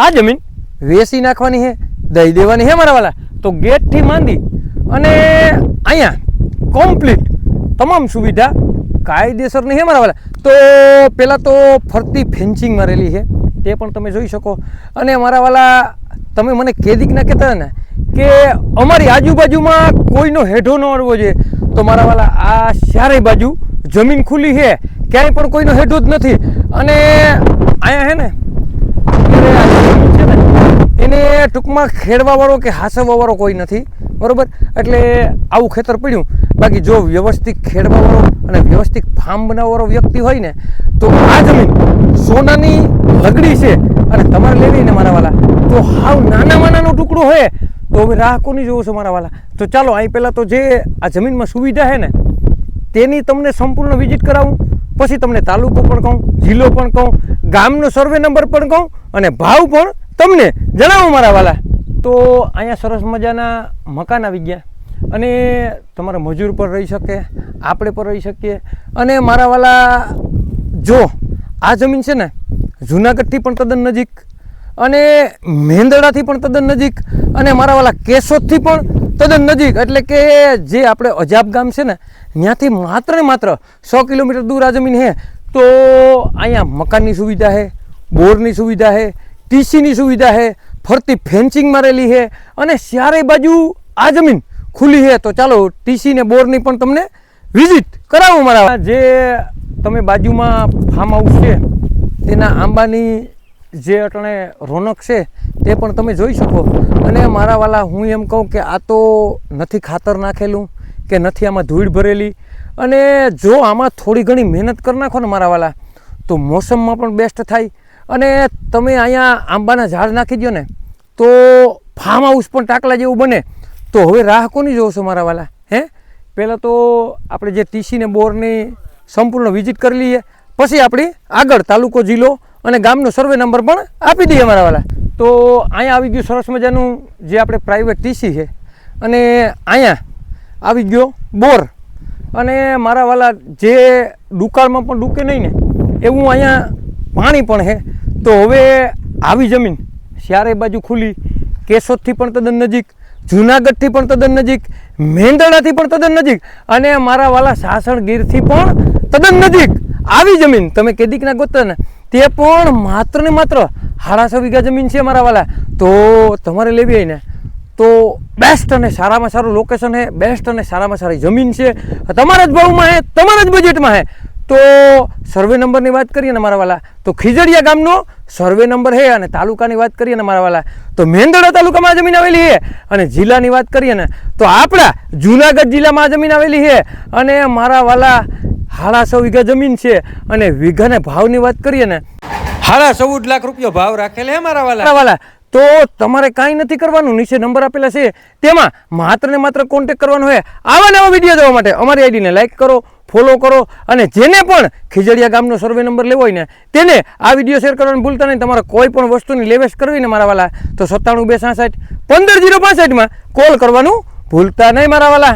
આ જમીન વેચી નાખવાની છે, દઈ દેવાની છે મારા વાલા। તો ગેટથી માંડી અને અહીંયા કમ્પ્લીટ તમામ સુવિધા કાયદેસરની છે મારા વાલા। તો પહેલાં તો ફરતી ફેન્સિંગ મારેલી છે, તે પણ તમે જોઈ શકો। અને મારા વાલા તમે મને કેદીક ના કહેતા ને કે અમારી આજુબાજુમાં કોઈનો હેઠો ન અડવો જોઈએ, તો મારા વાલા આ ચારેય બાજુ જમીન ખુલ્લી છે, ક્યાંય પણ કોઈનો હેઠો જ નથી। અને અહીંયા છે ને એને ટૂંકમાં ખેડવાવાળો કે હાસવવાવાળો કોઈ નથી, બરાબર। એટલે આવું ખેતર પડ્યું। બાકી જો વ્યવસ્થિત ખેડવાવાળો અને વ્યવસ્થિત ફાર્મ બનાવવાવાળો વ્યક્તિ હોય ને તો આ જમીન સોનાની લગડી છે અને તમારે લેવી ને મારા વાલા તો હાવ નાનામાં નાનો ટુકડો હોય તો હવે રાહ કોની જોવો છો મારા વાલા। તો ચાલો અહીં પહેલાં તો જે આ જમીનમાં સુવિધા છે ને તેની તમને સંપૂર્ણ વિઝિટ કરાવું, પછી તમને તાલુકો પણ કહું, જિલ્લો પણ કહું, ગામનો સર્વે નંબર પણ કહું અને ભાવ પણ તમને જણાવો મારા વાલા। તો અહીંયા સરસ મજાના મકાન આવી ગયા અને તમારા મજૂર પર રહી શકે, આપણે પર રહી શકીએ। અને મારા વાલા જો આ જમીન છે ને જુનાગઢથી પણ તદ્દન નજીક અને મેંદરડાથી પણ તદ્દન નજીક અને મારા વાલા કેશોદથી પણ તદ્દન નજીક, એટલે કે જે આપણે અજાબ ગામ છે ને ત્યાંથી માત્ર ને માત્ર 100 કિલોમીટર દૂર આ જમીન છે। તો અહીંયા મકાનની સુવિધા છે, બોરની સુવિધા છે, ટીસીની સુવિધા છે, ફરતી ફેન્સિંગ મારેલી છે અને ચારે બાજુ આ જમીન ખુલ્લી છે। તો ચાલો ટીસી ને બોરની પણ તમને વિઝિટ કરાવું મારા। જે તમે બાજુમાં ફાર્મ હાઉસ છે તેના આંબાની જે અટણે રોનક છે તે પણ તમે જોઈ શકો। અને મારા વાલા હું એમ કહું કે આ તો નથી ખાતર નાખેલું કે નથી આમાં ધૂળ ભરેલી, અને જો આમાં થોડી ઘણી મહેનત કરી નાખો ને મારા વાલા તો મોસમમાં પણ બેસ્ટ થાય। અને તમે અહીંયા આંબાના ઝાડ નાખી દો ને તો ફાર્મ હાઉસ પણ ટાકલા જેવું બને। તો હવે રાહ કોની જોવો છો મારા વાલા? હે પહેલાં તો આપણે જે ટીસી ને બોરની સંપૂર્ણ વિઝિટ કરી લઈએ, પછી આપણી આગળ તાલુકો, જિલ્લો અને ગામનો સર્વે નંબર પણ આપી દઈએ મારા વાલા। તો અહીંયા આવી ગયું સરસ મજાનું જે આપણે પ્રાઇવેટ ટીસી છે અને અહીંયા આવી ગયો બોર। અને મારા વાલા જે દુકાળમાં પણ ડૂકે નહીં ને એવું અહીંયા પાણી પણ છે। તો હવે આવી જમીન ચારે બાજુ ખુલ્લી, કેશોદથી પણ તદ્દન નજીક, જુનાગઢથી પણ તદ્દન નજીક, મેંદરડાથી પણ તદ્દન નજીક અને મારા વાલા સાસણગીરથી પણ તદ્દન નજીક આવી જમીન તમે કેદીકના ગોતતા ને તે પણ માત્ર ને માત્ર 6.5 વીઘા જમીન છે મારા વાલા। તો તમારે લેવી હોય ને તો બેસ્ટ અને સારામાં સારું લોકેશન છે, બેસ્ટ અને સારામાં સારી જમીન છે, તમારા જ ભાવમાં છે, તમારા જ બજેટમાં છે। તો સર્વે નંબરની વાત કરીએ ને મારા વાલા તો ખીજડીયા ગામનો સર્વે નંબર છે અને તાલુકાની વાત કરીએ ને મારા વાલા તો મેંદરડા તાલુકામાં જમીન આવેલી છે। અને જિલ્લાની વાત કરીએ ને તો આપણા જુનાગઢ જિલ્લામાં જમીન આવેલી છે અને મારા વાલા 6.5 વીઘા જમીન છે। અને વીઘાને ભાવની વાત કરીએ ને 14.5 લાખ રૂપિયા ભાવ રાખેલ છે મારા વાલા। તો તમારે કાંઈ નથી કરવાનું, નીચે નંબર આપેલા છે તેમાં માત્ર ને માત્ર કોન્ટેક્ટ કરવાનો હોય। આવા નવા વિડીયો જોવા માટે અમારી આઈડીને લાઇક કરો, ફોલો કરો અને જેને પણ ખીજડીયા ગામનો સર્વે નંબર લેવો હોય ને તેને આ વિડીયો શેર કરવાનું ભૂલતા નહીં। તમારે કોઈ પણ વસ્તુની લેવેશ કરવી ને મારા વાલા તો 97 266 15 065 કોલ કરવાનું ભૂલતા નહીં મારા વાલા।